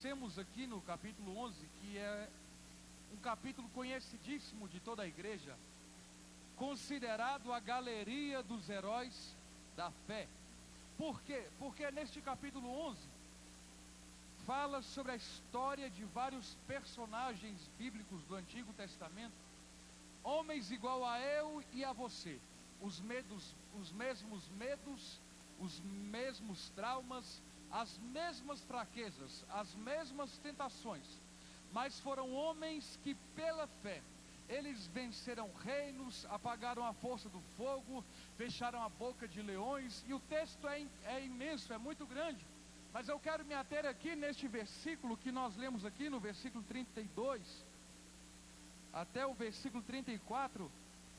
temos aqui no capítulo 11, que é um capítulo conhecidíssimo de toda a igreja, considerado a galeria dos heróis da fé. Por quê? Porque neste capítulo 11 fala sobre a história de vários personagens bíblicos do Antigo Testamento, homens igual a eu e a você, os mesmos medos, os mesmos traumas, as mesmas fraquezas, as mesmas tentações, mas foram homens que pela fé, eles venceram reinos, apagaram a força do fogo, fecharam a boca de leões, e o texto é imenso, é muito grande, mas eu quero me ater aqui neste versículo que nós lemos aqui, no versículo 32, até o versículo 34,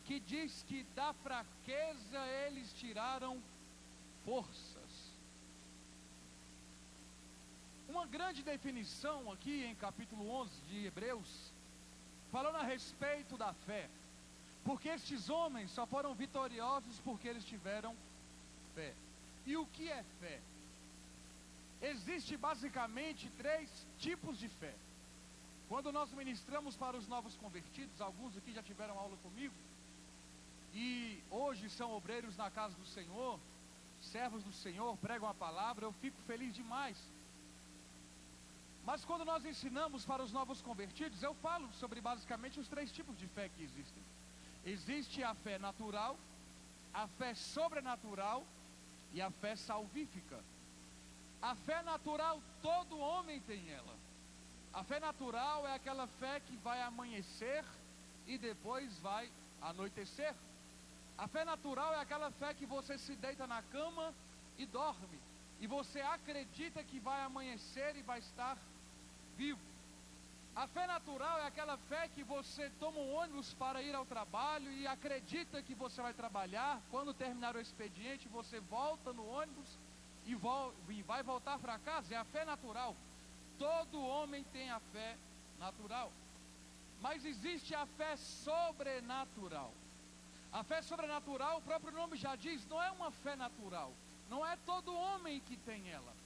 que diz que da fraqueza eles tiraram forças. Uma grande definição aqui em capítulo 11 de Hebreus, falando a respeito da fé, porque estes homens só foram vitoriosos porque eles tiveram fé. E o que é fé? Existe basicamente 3 tipos de fé. Quando nós ministramos para os novos convertidos, alguns aqui já tiveram aula comigo, e hoje são obreiros na casa do Senhor, servos do Senhor, pregam a palavra, eu fico feliz demais. Mas quando nós ensinamos para os novos convertidos, eu falo sobre basicamente os 3 tipos de fé que existem. Existe a fé natural, a fé sobrenatural e a fé salvífica. A fé natural, todo homem tem ela. A fé natural é aquela fé que vai amanhecer e depois vai anoitecer. A fé natural é aquela fé que você se deita na cama e dorme, e você acredita que vai amanhecer e vai estar vivo. A fé natural é aquela fé que você toma um ônibus para ir ao trabalho e acredita que você vai trabalhar. Quando terminar o expediente, você volta no ônibus e vai voltar para casa. É a fé natural. Todo homem tem a fé natural. Mas existe a fé sobrenatural. A fé sobrenatural, o próprio nome já diz, não é uma fé natural. Não é todo homem que tem ela.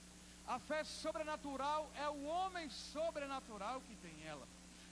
A fé sobrenatural é o homem sobrenatural que tem ela.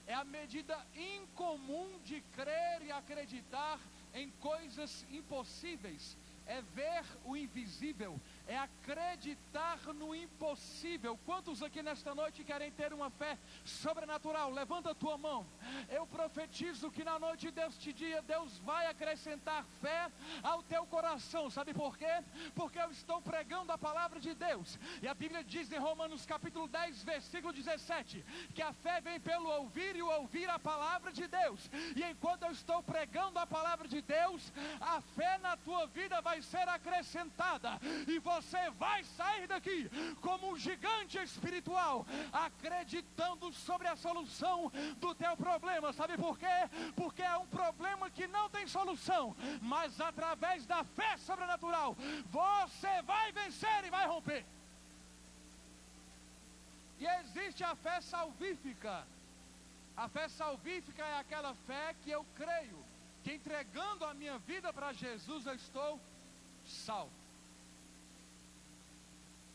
É a medida incomum de crer e acreditar em coisas impossíveis. É ver o invisível, é acreditar no impossível. Quantos aqui nesta noite querem ter uma fé sobrenatural? Levanta a tua mão. Eu profetizo que na noite deste dia Deus vai acrescentar fé ao teu coração. Sabe por quê? Porque eu estou pregando a palavra de Deus, e a Bíblia diz em Romanos capítulo 10 versículo 17, que a fé vem pelo ouvir e o ouvir a palavra de Deus. E enquanto eu estou pregando a palavra de Deus, a fé na tua vida vai ser acrescentada, e você vai sair daqui como um gigante espiritual, acreditando sobre a solução do teu problema. Sabe por quê? Porque é um problema que não tem solução, mas através da fé sobrenatural você vai vencer e vai romper. E existe a fé salvífica. A fé salvífica é aquela fé que eu creio que entregando a minha vida para Jesus eu estou salvo.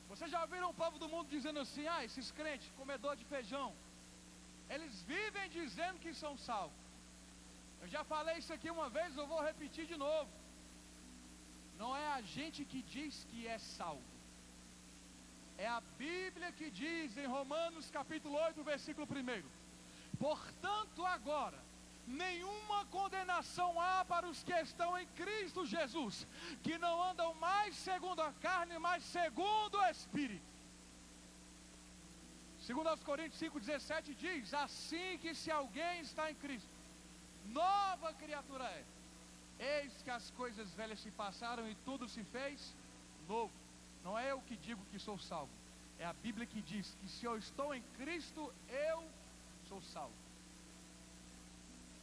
Vocês já ouviram o povo do mundo dizendo assim: ah, esses crentes, comedor de feijão, eles vivem dizendo que são salvos. Eu já falei isso aqui uma vez, eu vou repetir de novo. Não é a gente que diz que é salvo, é a Bíblia que diz em Romanos capítulo 8 versículo 1: portanto agora nenhuma condenação há para os que estão em Cristo Jesus, que não andam mais segundo a carne, mas segundo o Espírito. 2 Coríntios 5,17 diz: assim que se alguém está em Cristo, nova criatura é. Eis que as coisas velhas se passaram e tudo se fez novo. Não é eu que digo que sou salvo, é a Bíblia que diz que se eu estou em Cristo, eu sou salvo.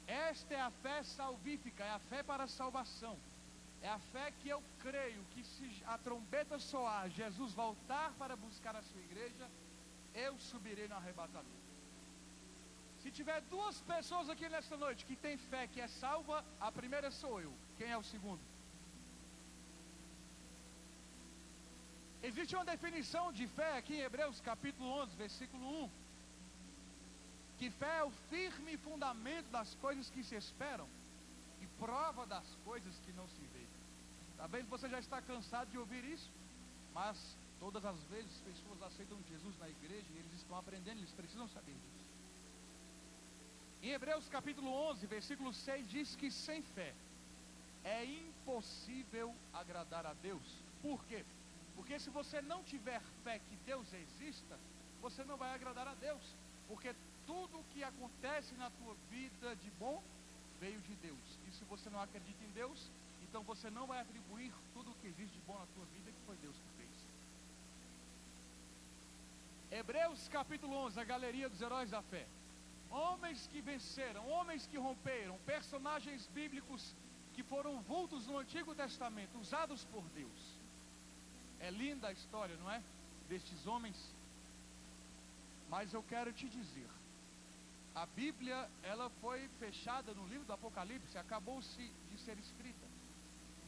Esta é a fé salvífica, é a fé para a salvação. É a fé que eu creio que se a trombeta soar, Jesus voltar para buscar a sua igreja, eu subirei no arrebatamento. Se tiver 2 pessoas aqui nesta noite que tem fé que é salva, a primeira sou eu. Quem é o segundo? Existe uma definição de fé aqui em Hebreus capítulo 11, versículo 1. Que fé é o firme fundamento das coisas que se esperam e prova das coisas que não se veem. Talvez você já está cansado de ouvir isso, mas todas as vezes pessoas aceitam Jesus na igreja e eles estão aprendendo, eles precisam saber disso. Em Hebreus capítulo 11, versículo 6 diz que sem fé é impossível agradar a Deus. Por quê? Porque se você não tiver fé que Deus exista, você não vai agradar a Deus. Porque tudo o que acontece na tua vida de bom veio de Deus. E se você não acredita em Deus, então você não vai atribuir tudo o que existe de bom na tua vida que foi Deus que fez. Hebreus capítulo 11, a galeria dos heróis da fé. Homens que venceram, homens que romperam, personagens bíblicos que foram vultos no Antigo Testamento, usados por Deus. É linda a história, não é? Destes homens. Mas eu quero te dizer, a Bíblia, ela foi fechada no livro do Apocalipse, acabou-se de ser escrita.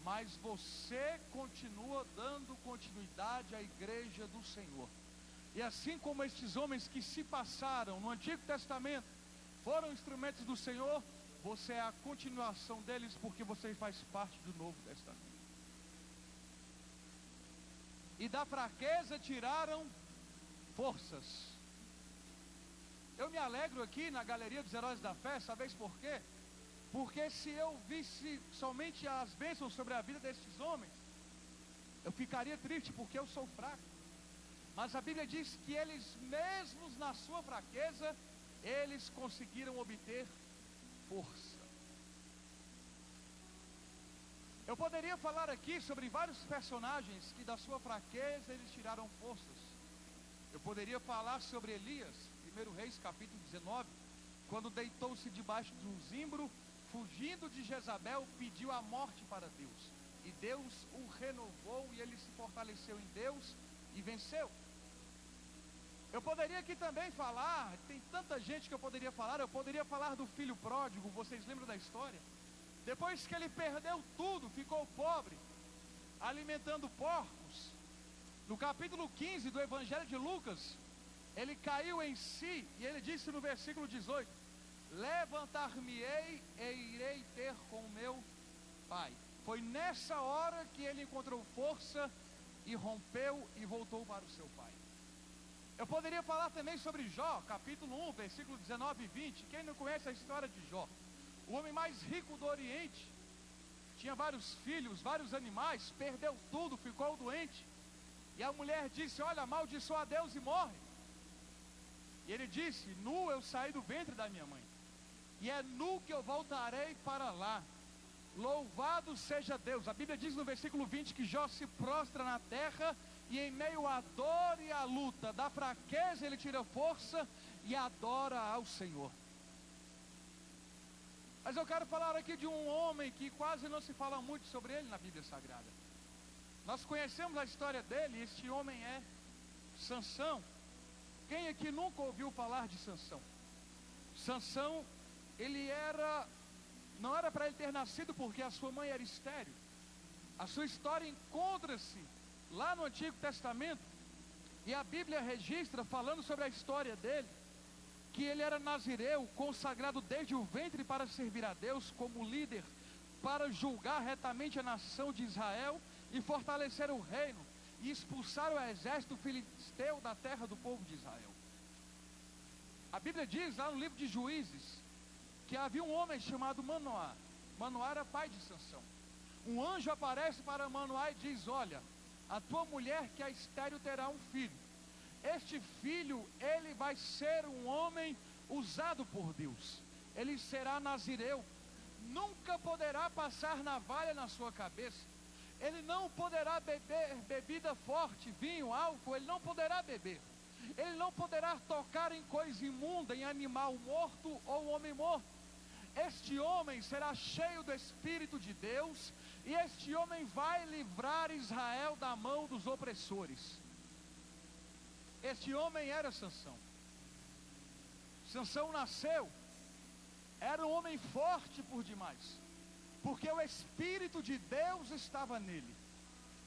Mas você continua dando continuidade à igreja do Senhor. E assim como estes homens que se passaram no Antigo Testamento foram instrumentos do Senhor, você é a continuação deles porque você faz parte do Novo Testamento. E da fraqueza tiraram forças. Eu me alegro aqui na galeria dos heróis da fé, sabes por quê? Porque se eu visse somente as bênçãos sobre a vida destes homens, eu ficaria triste porque eu sou fraco. Mas a Bíblia diz que eles mesmos na sua fraqueza, eles conseguiram obter força. Eu poderia falar aqui sobre vários personagens que da sua fraqueza eles tiraram forças. Eu poderia falar sobre Elias, 1 Reis capítulo 19, quando deitou-se debaixo de um zimbro, fugindo de Jezabel, pediu a morte para Deus. E Deus o renovou e ele se fortaleceu em Deus e venceu. Eu poderia aqui também falar, tem tanta gente que eu poderia falar do filho pródigo, vocês lembram da história? Depois que ele perdeu tudo, ficou pobre, alimentando porcos. No capítulo 15 do Evangelho de Lucas, ele caiu em si e ele disse no versículo 18: levantar-me-ei e irei ter com o meu pai. Foi nessa hora que ele encontrou força e rompeu e voltou para o seu pai. Eu poderia falar também sobre Jó, capítulo 1, versículo 19 e 20. Quem não conhece a história de Jó? O homem mais rico do Oriente, tinha vários filhos, vários animais, perdeu tudo, ficou doente. E a mulher disse: olha, amaldiçoa a Deus e morre. E ele disse: nu eu saí do ventre da minha mãe, e é nu que eu voltarei para lá. Louvado seja Deus. A Bíblia diz no versículo 20 que Jó se prostra na terra, e em meio à dor e à luta, da fraqueza ele tira força e adora ao Senhor. Mas eu quero falar aqui de um homem que quase não se fala muito sobre ele na Bíblia Sagrada. Nós conhecemos a história dele, e este homem é Sansão. Quem aqui nunca ouviu falar de Sansão? Sansão, não era para ele ter nascido porque a sua mãe era estéril. A sua história encontra-se lá no Antigo Testamento, e a Bíblia registra, falando sobre a história dele, que ele era nazireu, consagrado desde o ventre para servir a Deus como líder, para julgar retamente a nação de Israel e fortalecer o reino, e expulsar o exército filisteu da terra do povo de Israel. A Bíblia diz lá no livro de Juízes, que havia um homem chamado Manoá. Manoá era pai de Sansão. Um anjo aparece para Manoá e diz: olha, a tua mulher que é estéril terá um filho. Este filho, ele vai ser um homem usado por Deus. Ele será nazireu. Nunca poderá passar navalha na sua cabeça. Ele não poderá beber bebida forte, vinho, álcool. Ele não poderá beber. Ele não poderá tocar em coisa imunda, em animal morto ou homem morto. Este homem será cheio do Espírito de Deus, e este homem vai livrar Israel da mão dos opressores. Este homem era Sansão. Sansão nasceu, era um homem forte por demais, porque o Espírito de Deus estava nele.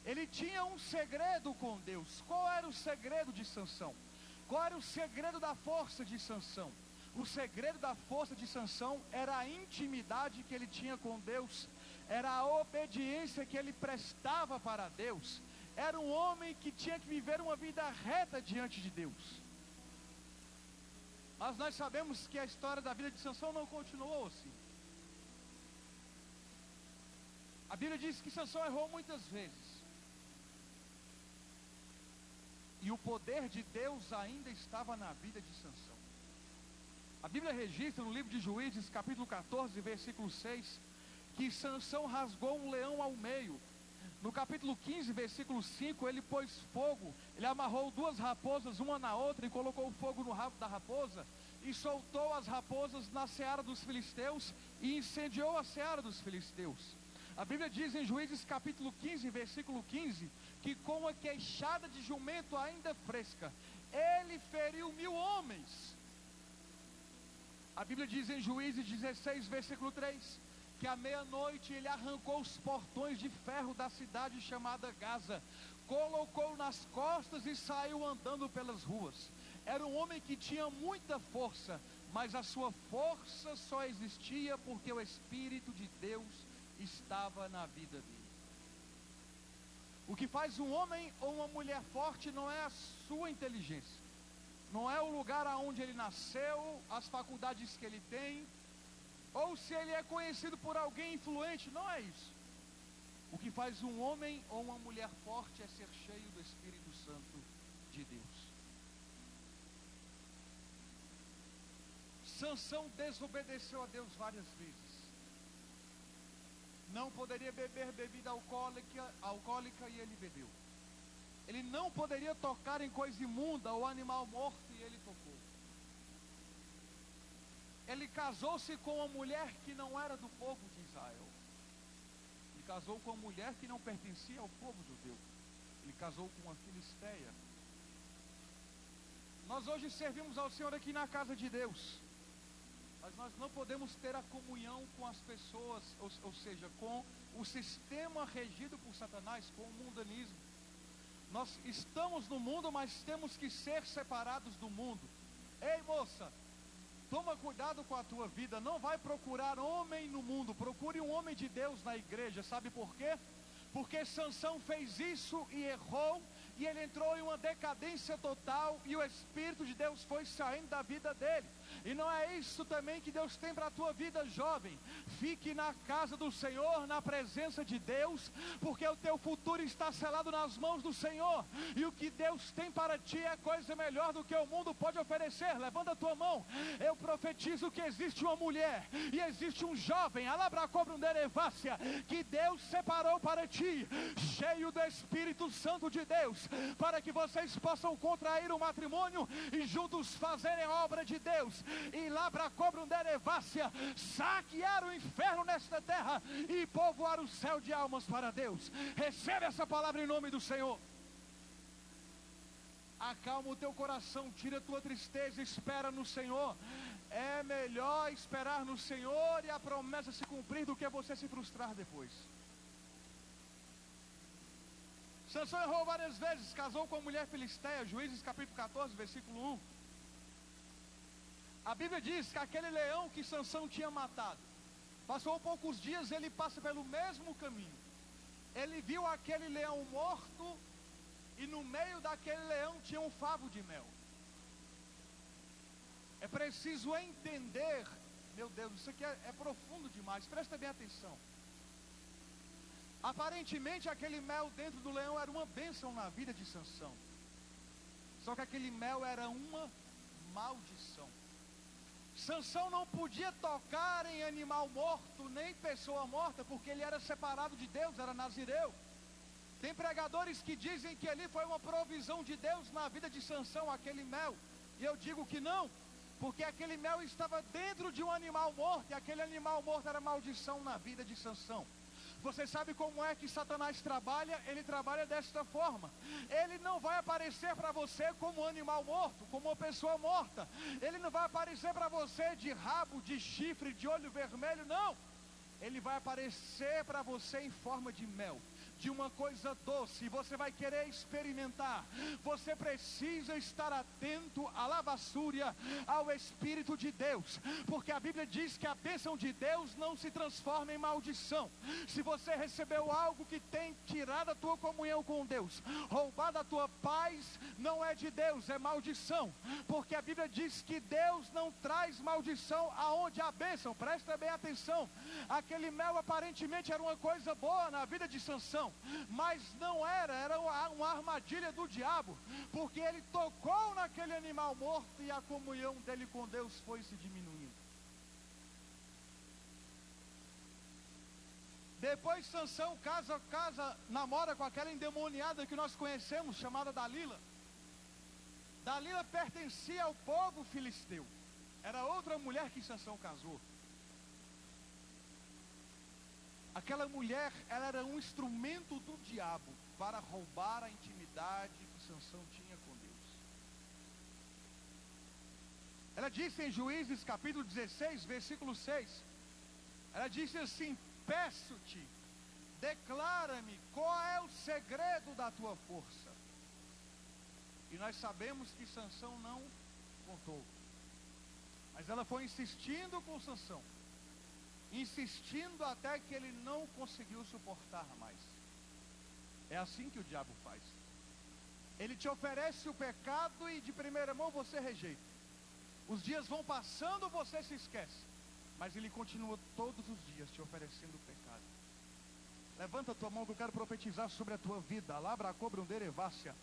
Ele tinha um segredo com Deus. Qual era o segredo de Sansão? Qual era o segredo da força de Sansão? O segredo da força de Sansão era a intimidade que ele tinha com Deus, era a obediência que ele prestava para Deus. Era um homem que tinha que viver uma vida reta diante de Deus. Mas nós sabemos que a história da vida de Sansão não continuou assim. A Bíblia diz que Sansão errou muitas vezes. E o poder de Deus ainda estava na vida de Sansão. A Bíblia registra no livro de Juízes, capítulo 14, versículo 6, que Sansão rasgou um leão ao meio. No capítulo 15, versículo 5, ele pôs fogo, ele amarrou duas raposas, uma na outra, e colocou fogo no rabo da raposa, e soltou as raposas na seara dos filisteus, e incendiou a seara dos filisteus. A Bíblia diz em Juízes capítulo 15, versículo 15, que com a queixada de jumento ainda fresca, ele feriu 1000 homens. A Bíblia diz em Juízes 16, versículo 3, que à meia-noite ele arrancou os portões de ferro da cidade chamada Gaza, colocou nas costas e saiu andando pelas ruas. Era um homem que tinha muita força, mas a sua força só existia porque o Espírito de Deus estava na vida dele. O que faz um homem ou uma mulher forte não é a sua inteligência, não é o lugar aonde ele nasceu, as faculdades que ele tem, ou se ele é conhecido por alguém influente, não é isso. O que faz um homem ou uma mulher forte é ser cheio do Espírito Santo de Deus. Sansão desobedeceu a Deus várias vezes. Não poderia beber bebida alcoólica e ele bebeu. Ele não poderia tocar em coisa imunda ou animal morto e ele tocou. Ele casou-se com uma mulher que não era do povo de Israel. Ele casou com uma mulher que não pertencia ao povo judeu. Ele casou com uma filisteia. Nós hoje servimos ao Senhor aqui na casa de Deus, mas nós não podemos ter a comunhão com as pessoas, ou seja, com o sistema regido por Satanás, com o mundanismo. Nós estamos no mundo, mas temos que ser separados do mundo. Ei, moça, toma cuidado com a tua vida, não vai procurar homem no mundo, procure um homem de Deus na igreja. Sabe por quê? Porque Sansão fez isso e errou, e ele entrou em uma decadência total, e o Espírito de Deus foi saindo da vida dele. E não é isso também que Deus tem para a tua vida, jovem. Fique na casa do Senhor, na presença de Deus, porque o teu futuro está selado nas mãos do Senhor, e o que Deus tem para ti é coisa melhor do que o mundo pode oferecer. Levanta a tua mão. Eu profetizo que existe uma mulher e existe um jovem, alabracobronderevácia, que Deus separou para ti, cheio do Espírito Santo de Deus, para que vocês possam contrair o matrimônio e juntos fazerem a obra de Deus, e labracobronderevácia, saquear o inferno nesta terra e povoar o céu de almas para Deus. Recebe essa palavra em nome do Senhor. Acalma o teu coração, tira a tua tristeza, espera no Senhor. É melhor esperar no Senhor e a promessa se cumprir do que você se frustrar depois. Sansão errou várias vezes, casou com a mulher filisteia, Juízes capítulo 14, versículo 1. A Bíblia diz que aquele leão que Sansão tinha matado, passou poucos dias, ele passa pelo mesmo caminho. Ele viu aquele leão morto, e no meio daquele leão tinha um favo de mel. É preciso entender, meu Deus, isso aqui é profundo demais, presta bem atenção. Aparentemente aquele mel dentro do leão era uma bênção na vida de Sansão, só que aquele mel era uma maldição. Sansão não podia tocar em animal morto, nem pessoa morta, porque ele era separado de Deus, era nazireu. Tem pregadores que dizem que ali foi uma provisão de Deus na vida de Sansão, aquele mel. E eu digo que não, porque aquele mel estava dentro de um animal morto, e aquele animal morto era maldição na vida de Sansão. Você sabe como é que Satanás trabalha? Ele trabalha desta forma. Ele não vai aparecer para você como um animal morto, como uma pessoa morta. Ele não vai aparecer para você de rabo, de chifre, de olho vermelho, não. Ele vai aparecer para você em forma de mel. de uma coisa doce, você vai querer experimentar, você precisa estar atento à lavassúria, ao Espírito de Deus, porque a Bíblia diz que a bênção de Deus não se transforma em maldição. Se você recebeu algo que tem tirado a tua comunhão com Deus, roubado a tua paz, não é de Deus, é maldição, porque a Bíblia diz que Deus não traz maldição aonde há bênção. Presta bem atenção, aquele mel aparentemente era uma coisa boa na vida de Sansão, mas não era uma armadilha do diabo, porque ele tocou naquele animal morto e a comunhão dele com Deus foi se diminuindo. Depois Sansão namora com aquela endemoniada que nós conhecemos, chamada Dalila. Dalila pertencia ao povo filisteu, era outra mulher que Sansão casou. Aquela mulher, ela era um instrumento do diabo para roubar a intimidade que Sansão tinha com Deus. Ela disse em Juízes capítulo 16, versículo 6, ela disse assim: peço-te, declara-me qual é o segredo da tua força. E nós sabemos que Sansão não contou, mas ela foi insistindo com Sansão, insistindo até que ele não conseguiu suportar mais. É assim que o diabo faz. Ele te oferece o pecado e de primeira mão você rejeita. Os dias vão passando, você se esquece, mas ele continua todos os dias te oferecendo o pecado. Levanta a tua mão que eu quero profetizar sobre a tua vida. Labra cobra um derevácia.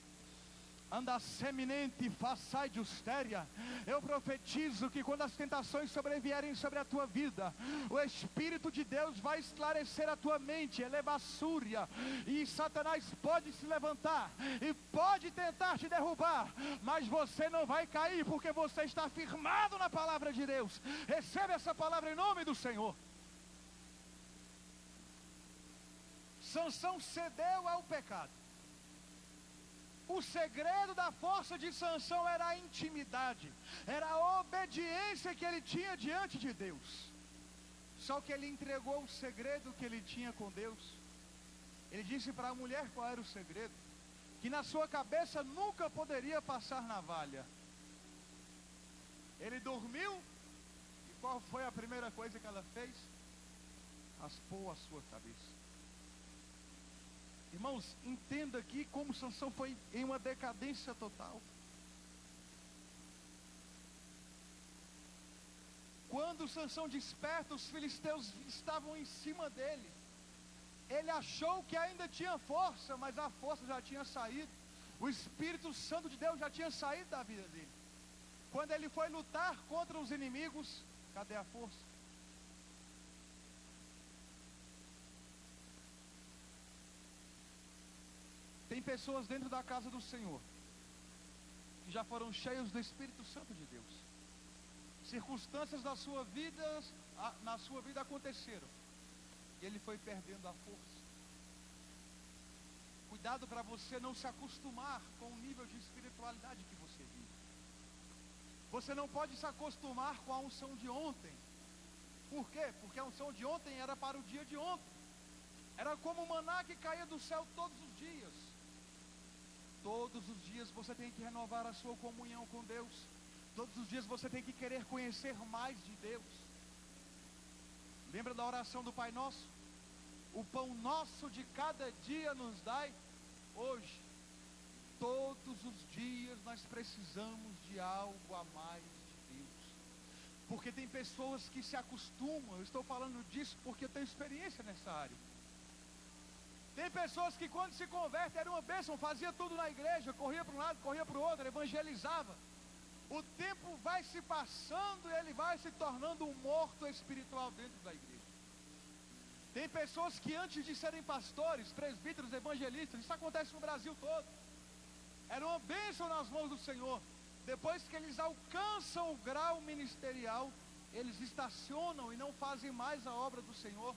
Anda seminente, façai de ustéria. Eu profetizo que quando as tentações sobrevierem sobre a tua vida, o Espírito de Deus vai esclarecer a tua mente, elevassúria, e Satanás pode se levantar e pode tentar te derrubar, mas você não vai cair, porque você está firmado na palavra de Deus. Recebe essa palavra em nome do Senhor. Sansão cedeu ao pecado. O segredo da força de Sansão era a intimidade, era a obediência que ele tinha diante de Deus. Só que ele entregou o segredo que ele tinha com Deus. Ele disse para a mulher qual era o segredo: que na sua cabeça nunca poderia passar navalha. Ele dormiu, e qual foi a primeira coisa que ela fez? Raspou a sua cabeça. Irmãos, entenda aqui como Sansão foi em uma decadência total. Quando Sansão desperta, os filisteus estavam em cima dele. Ele achou que ainda tinha força, mas a força já tinha saído. O Espírito Santo de Deus já tinha saído da vida dele. Quando ele foi lutar contra os inimigos, cadê a força? Tem pessoas dentro da casa do Senhor que já foram cheios do Espírito Santo de Deus. Circunstâncias na sua vida aconteceram e ele foi perdendo a força. Cuidado para você não se acostumar com o nível de espiritualidade que você vive. Você não pode se acostumar com a unção de ontem. Por quê? Porque a unção de ontem era para o dia de ontem. Era como o maná que caía do céu todos os dias. Todos os dias você tem que renovar a sua comunhão com Deus. Todos os dias você tem que querer conhecer mais de Deus. Lembra da oração do Pai Nosso? O pão nosso de cada dia nos dai hoje. Todos os dias nós precisamos de algo a mais de Deus. Porque tem pessoas que se acostumam. Eu estou falando disso porque eu tenho experiência nessa área. Tem pessoas que quando se convertem era uma bênção, fazia tudo na igreja, corria para um lado, corria para o outro, evangelizava. O tempo vai se passando e ele vai se tornando um morto espiritual dentro da igreja. Tem pessoas que antes de serem pastores, presbíteros, evangelistas, isso acontece no Brasil todo, era uma bênção nas mãos do Senhor. Depois que eles alcançam o grau ministerial, eles estacionam e não fazem mais a obra do Senhor.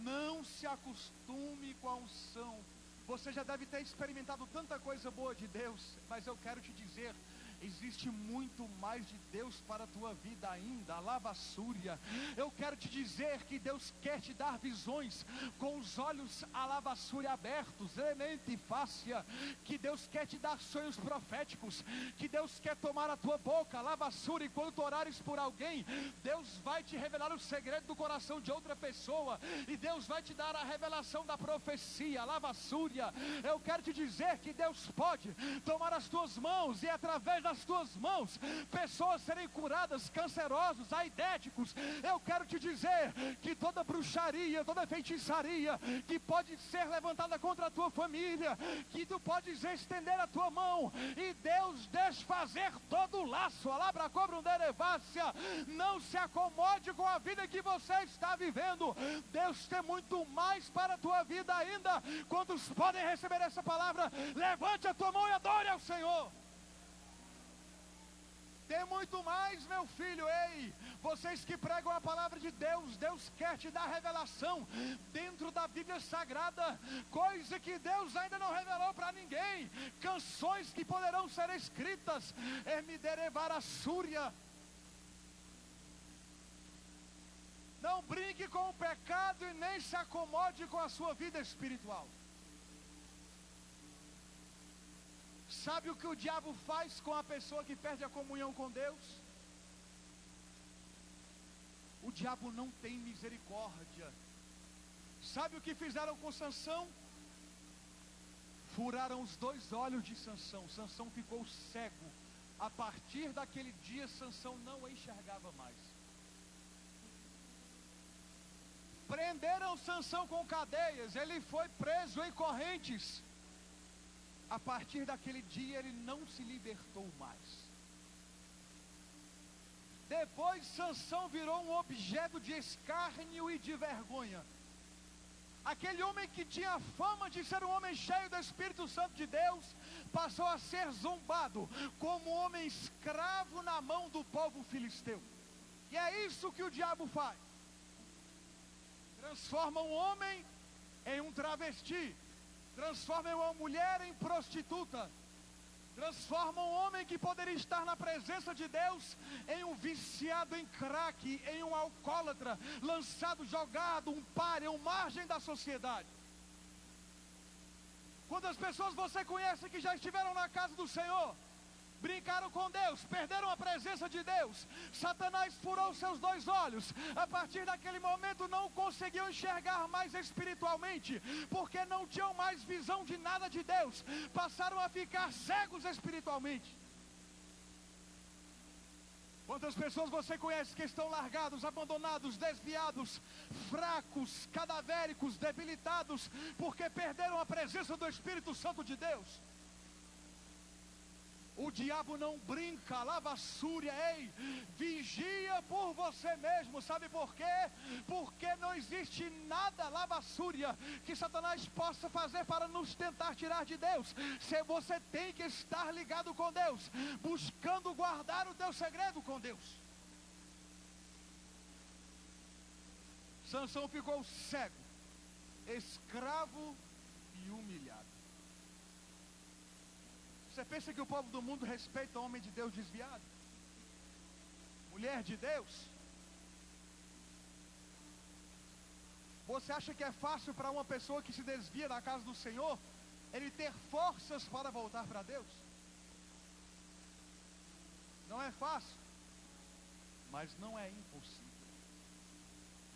Não se acostume com a unção. Você já deve ter experimentado tanta coisa boa de Deus, mas eu quero te dizer existe muito mais de Deus para a tua vida ainda. Lavassúria, eu quero te dizer que Deus quer te dar visões com os olhos lavassúria abertos, elemente fácia, que Deus quer te dar sonhos proféticos, que Deus quer tomar a tua boca, lavassúria, e quando tu orares por alguém, Deus vai te revelar o segredo do coração de outra pessoa, e Deus vai te dar a revelação da profecia. Lavassúria, eu quero te dizer que Deus pode tomar as tuas mãos e através das tuas mãos pessoas serem curadas, cancerosos, aidéticos. Eu quero te dizer que toda bruxaria, toda feitiçaria que pode ser levantada contra a tua família, que tu podes estender a tua mão e Deus desfazer todo o laço. Alabra cobra um derevácia. Não se acomode com a vida que você está vivendo. Deus tem muito mais para a tua vida ainda. Quantos podem receber essa palavra? Levante a tua mão e adore ao Senhor. Tem muito mais, meu filho. Ei, vocês que pregam a palavra de Deus, Deus quer te dar revelação dentro da Bíblia Sagrada, coisa que Deus ainda não revelou para ninguém, canções que poderão ser escritas. Ermiderevarassúria. Não brinque com o pecado e nem se acomode com a sua vida espiritual. Sabe o que o diabo faz com a pessoa que perde a comunhão com Deus? O diabo não tem misericórdia. Sabe o que fizeram com Sansão? Furaram os 2 olhos de Sansão. Sansão ficou cego. A partir daquele dia, Sansão não enxergava mais. Prenderam Sansão com cadeias. Ele foi preso em correntes. A partir daquele dia ele não se libertou mais. Depois Sansão virou um objeto de escárnio e de vergonha. Aquele homem que tinha fama de ser um homem cheio do Espírito Santo de Deus, passou a ser zombado como um homem escravo na mão do povo filisteu. E é isso que o diabo faz. Transforma um homem em um travesti. Transforma uma mulher em prostituta. Transforma um homem que poderia estar na presença de Deus em um viciado em crack, em um alcoólatra, lançado, jogado, um páreo, um margem da sociedade. Quantas pessoas você conhece que já estiveram na casa do Senhor, brincaram com Deus, perderam a presença de Deus? Satanás furou seus 2 olhos. A partir daquele momento não conseguiam enxergar mais espiritualmente, porque não tinham mais visão de nada de Deus. Passaram a ficar cegos espiritualmente. Quantas pessoas você conhece que estão largados, abandonados, desviados, fracos, cadavéricos, debilitados, porque perderam a presença do Espírito Santo de Deus? O diabo não brinca, lavassúria, ei, vigia por você mesmo. Sabe por quê? Porque não existe nada, lavassúria, que Satanás possa fazer para nos tentar tirar de Deus. Se você tem que estar ligado com Deus, buscando guardar o teu segredo com Deus. Sansão ficou cego, escravo e humilhado. Você pensa que o povo do mundo respeita o homem de Deus desviado? Mulher de Deus? Você acha que é fácil para uma pessoa que se desvia da casa do Senhor, ele ter forças para voltar para Deus? Não é fácil, mas não é impossível.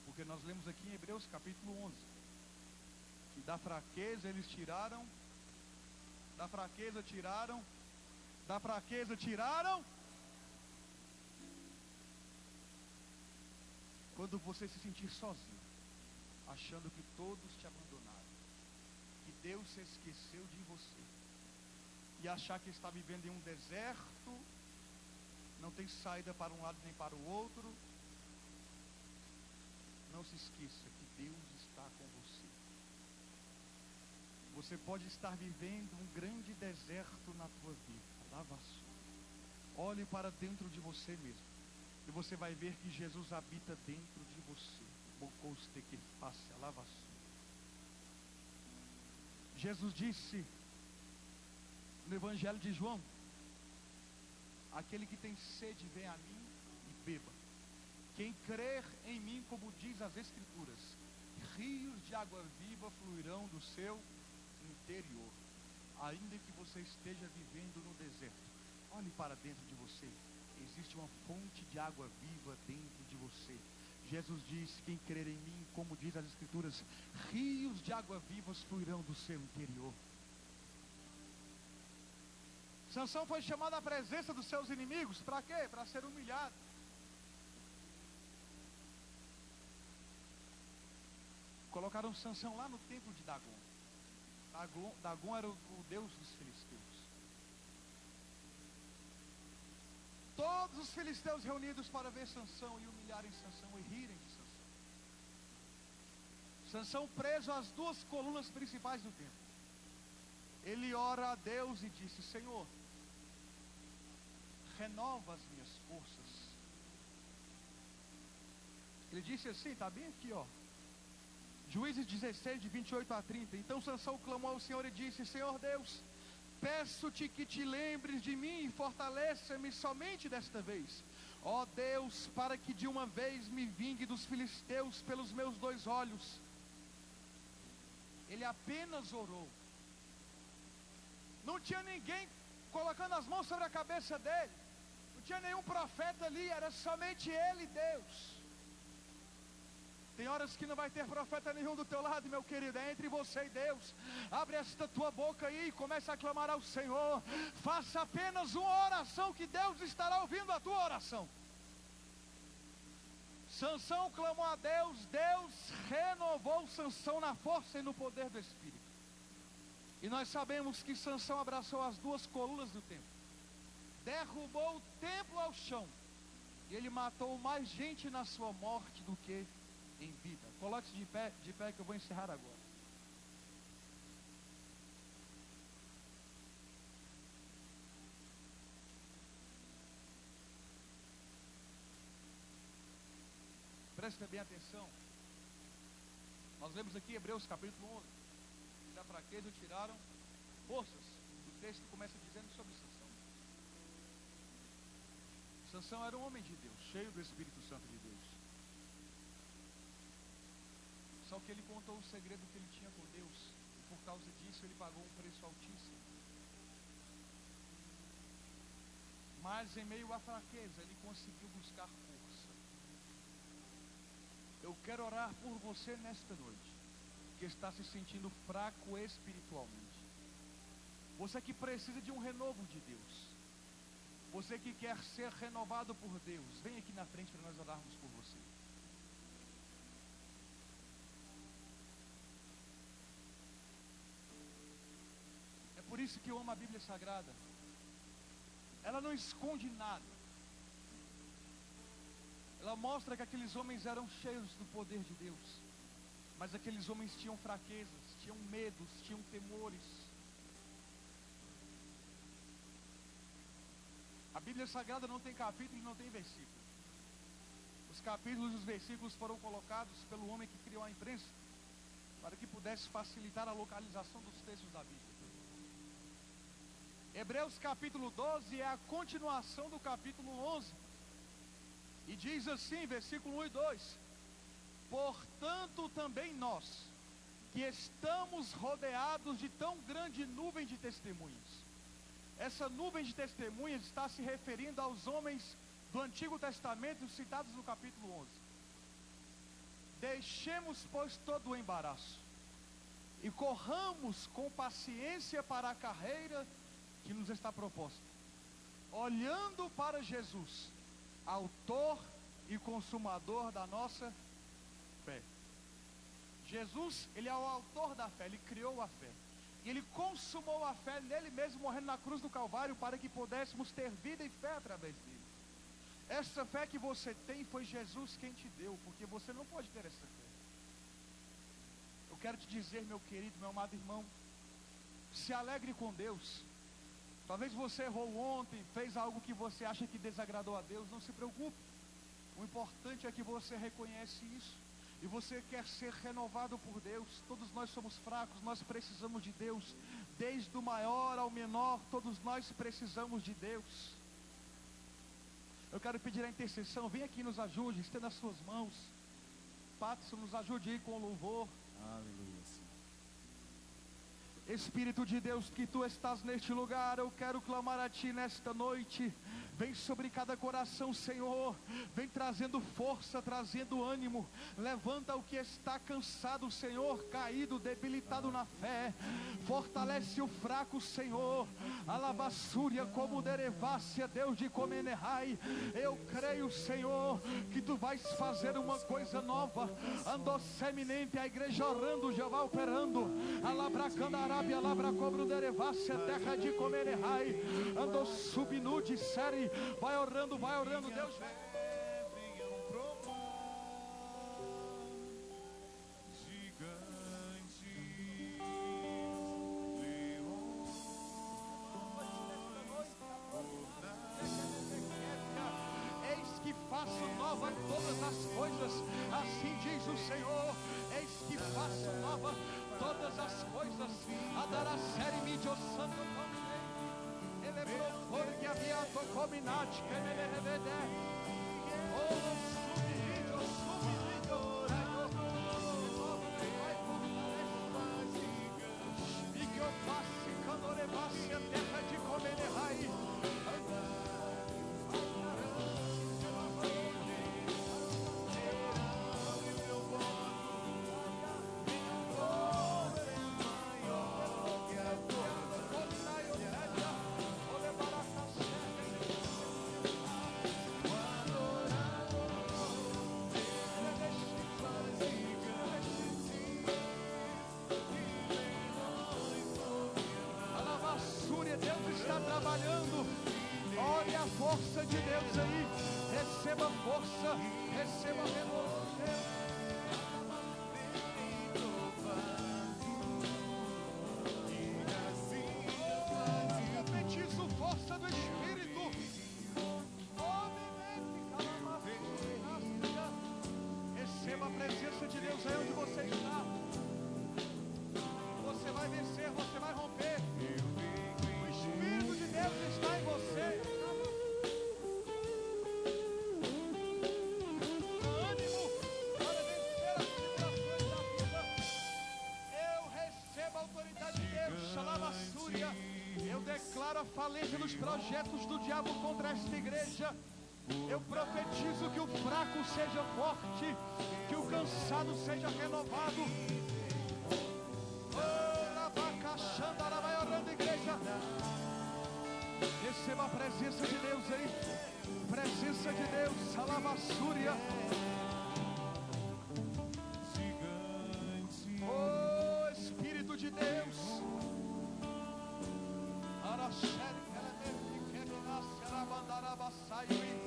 Porque nós lemos aqui em Hebreus capítulo 11, que da fraqueza eles tiraram, da fraqueza tiraram, da fraqueza tiraram. Quando você se sentir sozinho, achando que todos te abandonaram, que Deus se esqueceu de você, e achar que está vivendo em um deserto, não tem saída para um lado nem para o outro, não se esqueça que Deus está com você. Você pode estar vivendo um grande deserto na tua vida. Lavassúria. Olhe para dentro de você mesmo, e você vai ver que Jesus habita dentro de você. Jesus disse no Evangelho de João, Aquele que tem sede, vem a mim e beba. Quem crer em mim, como diz as Escrituras, rios de água viva fluirão do seu interior. Ainda que você esteja vivendo no deserto, olhe para dentro de você. Existe uma fonte de água viva dentro de você. Jesus diz: quem crer em mim, como diz as Escrituras, rios de água vivas fluirão do seu interior. Sansão foi chamado à presença dos seus inimigos. Para quê? Para ser humilhado. Colocaram Sansão lá no templo de Dagom. Dagom era o deus dos filisteus. Todos os filisteus reunidos para ver Sansão e humilharem Sansão e rirem de Sansão. Sansão preso às duas colunas principais do templo. Ele ora a Deus e disse: Senhor, renova as minhas forças. Ele disse assim, está bem aqui, ó. Juízes 16, de 28 a 30. Então Sansão clamou ao Senhor e disse: Senhor Deus, peço-te que te lembres de mim e fortaleça-me somente desta vez. Ó Deus, para que de uma vez me vingue dos filisteus pelos meus 2 olhos. Ele apenas orou. Não tinha ninguém colocando as mãos sobre a cabeça dele. Não tinha nenhum profeta ali, era somente ele e Deus. Tem horas que não vai ter profeta nenhum do teu lado, meu querido, é entre você e Deus. Abre esta tua boca aí e começa a clamar ao Senhor. Faça apenas uma oração que Deus estará ouvindo a tua oração. Sansão clamou a Deus, Deus renovou Sansão na força e no poder do Espírito. E nós sabemos que Sansão abraçou as duas colunas do templo, derrubou o templo ao chão, e ele matou mais gente na sua morte do que em vida. Coloque-se de pé que eu vou encerrar agora. Preste bem atenção. Nós lemos aqui Hebreus capítulo 11. Da fraqueza tiraram forças. O texto começa dizendo sobre Sansão. Sansão era um homem de Deus, cheio do Espírito Santo de Deus. Só que ele contou o segredo que ele tinha com Deus, e por causa disso ele pagou um preço altíssimo. Mas em meio à fraqueza ele conseguiu buscar força. Eu quero orar por você nesta noite, que está se sentindo fraco espiritualmente. Você que precisa de um renovo de Deus. Você que quer ser renovado por Deus, vem aqui na frente para nós orarmos por você. É por isso que eu amo a Bíblia Sagrada. Ela não esconde nada. Ela mostra que aqueles homens eram cheios do poder de Deus. Mas aqueles homens tinham fraquezas, tinham medos, tinham temores. A Bíblia Sagrada não tem capítulo e não tem versículo. Os capítulos e os versículos foram colocados pelo homem que criou a imprensa, para que pudesse facilitar a localização dos textos da Bíblia. Hebreus capítulo 12 é a continuação do capítulo 11. E diz assim, versículo 1 e 2: portanto também nós, que estamos rodeados de tão grande nuvem de testemunhas. Essa nuvem de testemunhas está se referindo aos homens do Antigo Testamento citados no capítulo 11. Deixemos, pois, todo o embaraço e corramos com paciência para a carreira que nos está proposta, olhando para Jesus, autor e consumador da nossa fé. Jesus, ele é o autor da fé, ele criou a fé. E ele consumou a fé nele mesmo, morrendo na cruz do Calvário, para que pudéssemos ter vida e fé através dele. Essa fé que você tem, foi Jesus quem te deu, porque você não pode ter essa fé. Eu quero te dizer, meu querido, meu amado irmão, se alegre com Deus. Talvez você errou ontem, fez algo que você acha que desagradou a Deus, não se preocupe. O importante é que você reconhece isso. E você quer ser renovado por Deus. Todos nós somos fracos, nós precisamos de Deus. Desde o maior ao menor, todos nós precisamos de Deus. Eu quero pedir a intercessão. Vem aqui, nos ajude, estenda as suas mãos. Patson, nos ajude aí com o louvor. Aleluia, Senhor. Espírito de Deus, que tu estás neste lugar, eu quero clamar a ti nesta noite. Vem sobre cada coração, Senhor. Vem trazendo força, trazendo ânimo. Levanta o que está cansado, Senhor, caído, debilitado na fé. Fortalece o fraco, Senhor. Alabassúria como derevácia, Deus de Comenerrai. Eu creio, Senhor, que tu vais fazer uma coisa nova. Andou seminente, a igreja orando, Jeová operando. Alabracandarábia, alabracobro derevácia, terra de Comenerrai. Andou subnude, série. Vai orando, Deus. Eis que faço nova todas as coisas, assim diz o Senhor. Eis que faço nova todas as coisas. A dar a série mídia santo. Porque havia tocominati que me revede. Oh, subídio. E que eu passe quando levasse a terra de Comenerrai. Deus está trabalhando. Olha a força de Deus aí. Receba força, receba renovo. Profetizo força do Espírito. Receba a presença de Deus aí onde você está. Você vai vencer, você vai romper. O Espírito de Deus está em você. Ânimo para vencer as situações da vida. Eu recebo a autoridade de Deus. Xalamassúria. Eu declaro a falência dos projetos do diabo contra esta igreja. Eu profetizo que o fraco seja forte, que o cansado seja renovado. Vai orando, igreja. Receba a presença de Deus aí. Presença de Deus. Alabassúria. Oh, Espírito de Deus. Araxere, que ele nasce, arabandarabassaio.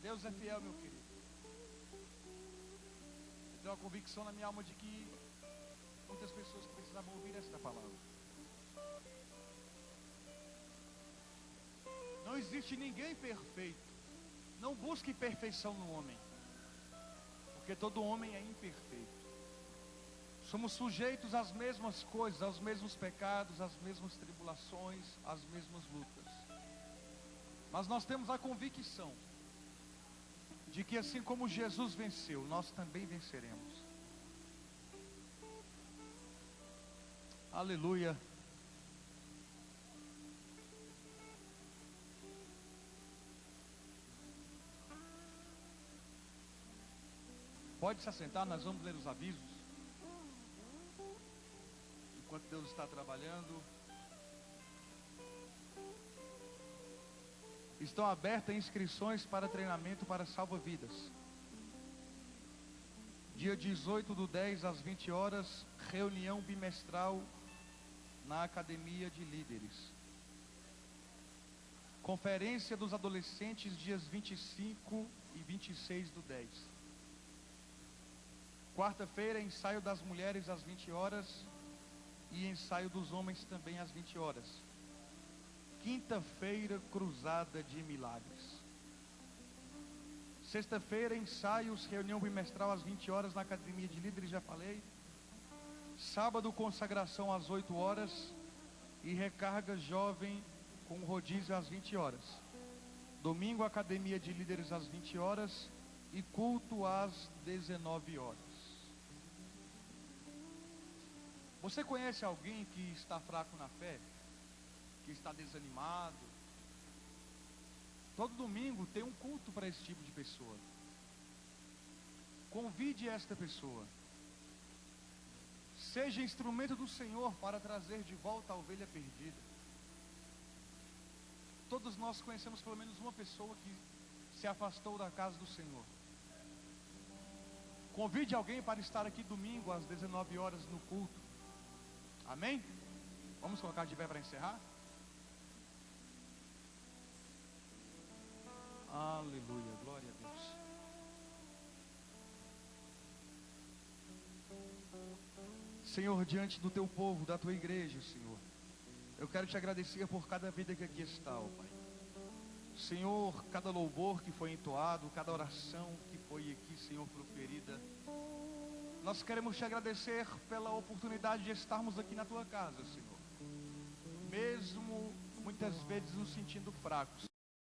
Deus é fiel, meu querido. uma convicção na minha alma de que muitas pessoas precisavam ouvir esta palavra. Não existe ninguém perfeito. Não busque perfeição no homem, porque todo homem é imperfeito. Somos sujeitos às mesmas coisas, aos mesmos pecados, às mesmas tribulações, às mesmas lutas. Mas nós temos a convicção de que assim como Jesus venceu, nós também venceremos. Aleluia. Pode se assentar, nós vamos ler os avisos. Enquanto Deus está trabalhando. Estão abertas inscrições para treinamento para salva-vidas. Dia 18/10 às 20 horas, reunião bimestral na Academia de Líderes. Conferência dos adolescentes dias 25 e 26/10. Quarta-feira, ensaio das mulheres às 20 horas e ensaio dos homens também às 20 horas. Quinta-feira, cruzada de milagres. Sexta-feira, ensaios, reunião bimestral às 20 horas na Academia de Líderes, já falei. Sábado, consagração às 8 horas e recarga jovem com rodízio às 20 horas. Domingo, Academia de Líderes às 20 horas e culto às 19 horas. Você conhece alguém que está fraco na fé? Que está desanimado? Todo domingo tem um culto para esse tipo de pessoa. Convide esta pessoa. Seja instrumento do Senhor para trazer de volta a ovelha perdida. Todos nós conhecemos pelo menos uma pessoa que se afastou da casa do Senhor. Convide alguém para estar aqui domingo às 19 horas no culto. Amém? Vamos colocar de pé para encerrar? Aleluia, glória a Deus. Senhor, diante do teu povo, da tua igreja, Senhor, eu quero te agradecer por cada vida que aqui está, ó Pai. Senhor, cada louvor que foi entoado, cada oração que foi aqui, Senhor, proferida. Nós queremos te agradecer pela oportunidade de estarmos aqui na tua casa, Senhor. Mesmo muitas vezes nos sentindo fracos,